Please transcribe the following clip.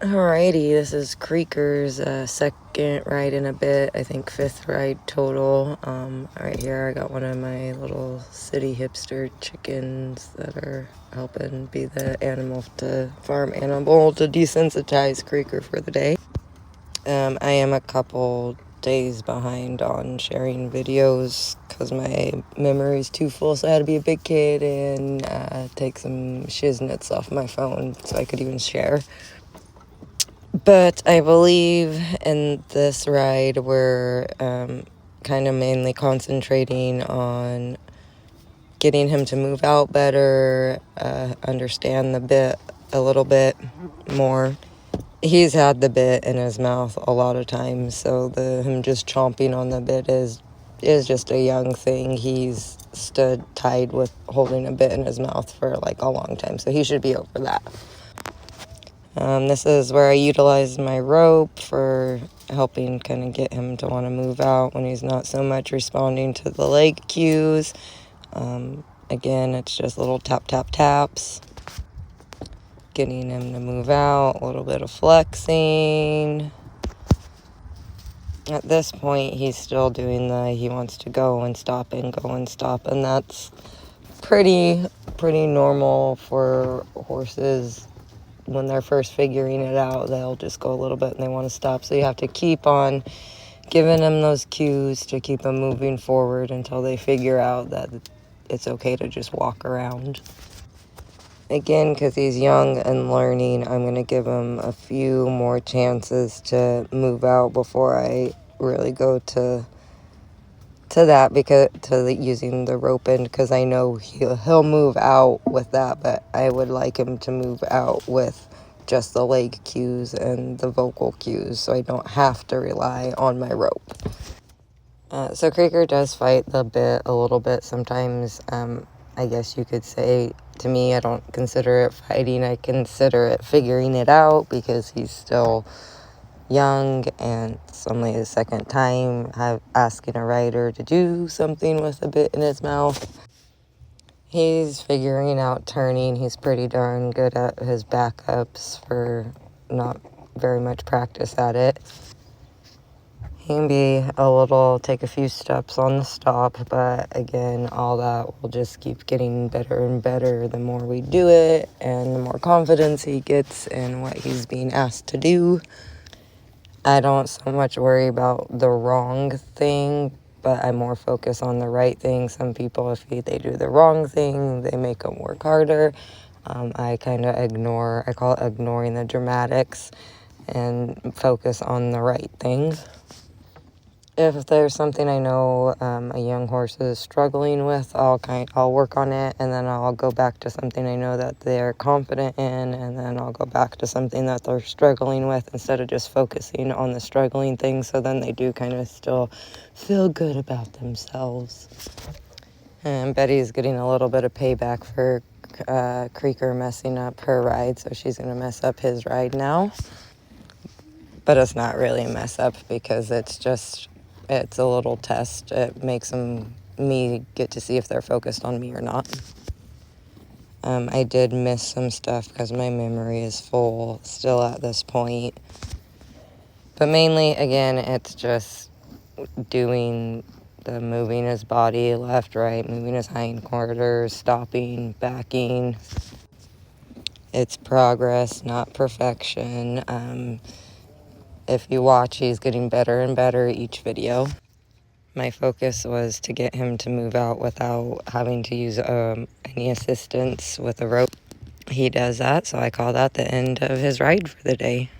Alrighty, this is Creeker's second ride in a bit, I think 5th ride total. Right here I got one of my little city hipster chickens that are helping be the farm animal to desensitize Creeker for the day. I am a couple days behind on sharing videos because my memory is too full, so I had to be a big kid and take some shiznits off my phone so I could even share. But I believe in this ride we're kind of mainly concentrating on getting him to move out better, understand the bit a little bit more. He's had the bit in his mouth a lot of times, so him just chomping on the bit is just a young thing. He's stood tied with holding a bit in his mouth for like a long time, so he should be over that. This is where I utilize my rope for helping kind of get him to want to move out when he's not so much responding to the leg cues. Again, it's just little tap, tap, taps. Getting him to move out, a little bit of flexing. At this point, he's still doing he wants to go and stop, and that's pretty normal for horses. When they're first figuring it out, they'll just go a little bit and they want to stop. So you have to keep on giving them those cues to keep them moving forward until they figure out that it's okay to just walk around. Again, because he's young and learning, I'm going to give him a few more chances to move out before I really go to that, because using the rope end, because I know he'll move out with that, but I would like him to move out with just the leg cues and the vocal cues, so I don't have to rely on my rope. So Creeker does fight the bit a little bit sometimes. I guess you could say, to me, I don't consider it fighting. I consider it figuring it out, because he's still young and it's only his second time asking a rider to do something with a bit in his mouth. He's figuring out turning. He's pretty darn good at his backups for not very much practice at it. He can take a few steps on the stop, but again, all that will just keep getting better and better the more we do it and the more confidence he gets in what he's being asked to do. I don't so much worry about the wrong thing, but I more focus on the right thing. Some people, if they do the wrong thing, they make them work harder. I kind of I call it ignoring the dramatics and focus on the right things. If there's something I know a young horse is struggling with, I'll work on it, and then I'll go back to something I know that they're confident in, and then I'll go back to something that they're struggling with instead of just focusing on the struggling thing. So then they do kind of still feel good about themselves. And Betty's getting a little bit of payback for Creeker messing up her ride, so she's going to mess up his ride now. But it's not really a mess up, because it's a little test. It makes me get to see if they're focused on me or not. I did miss some stuff because my memory is full still at this point. But mainly, again, it's just moving his body left, right, moving his hindquarters, stopping, backing. It's progress, not perfection. If you watch, he's getting better and better each video. My focus was to get him to move out without having to use any assistance with a rope. He does that, so I call that the end of his ride for the day.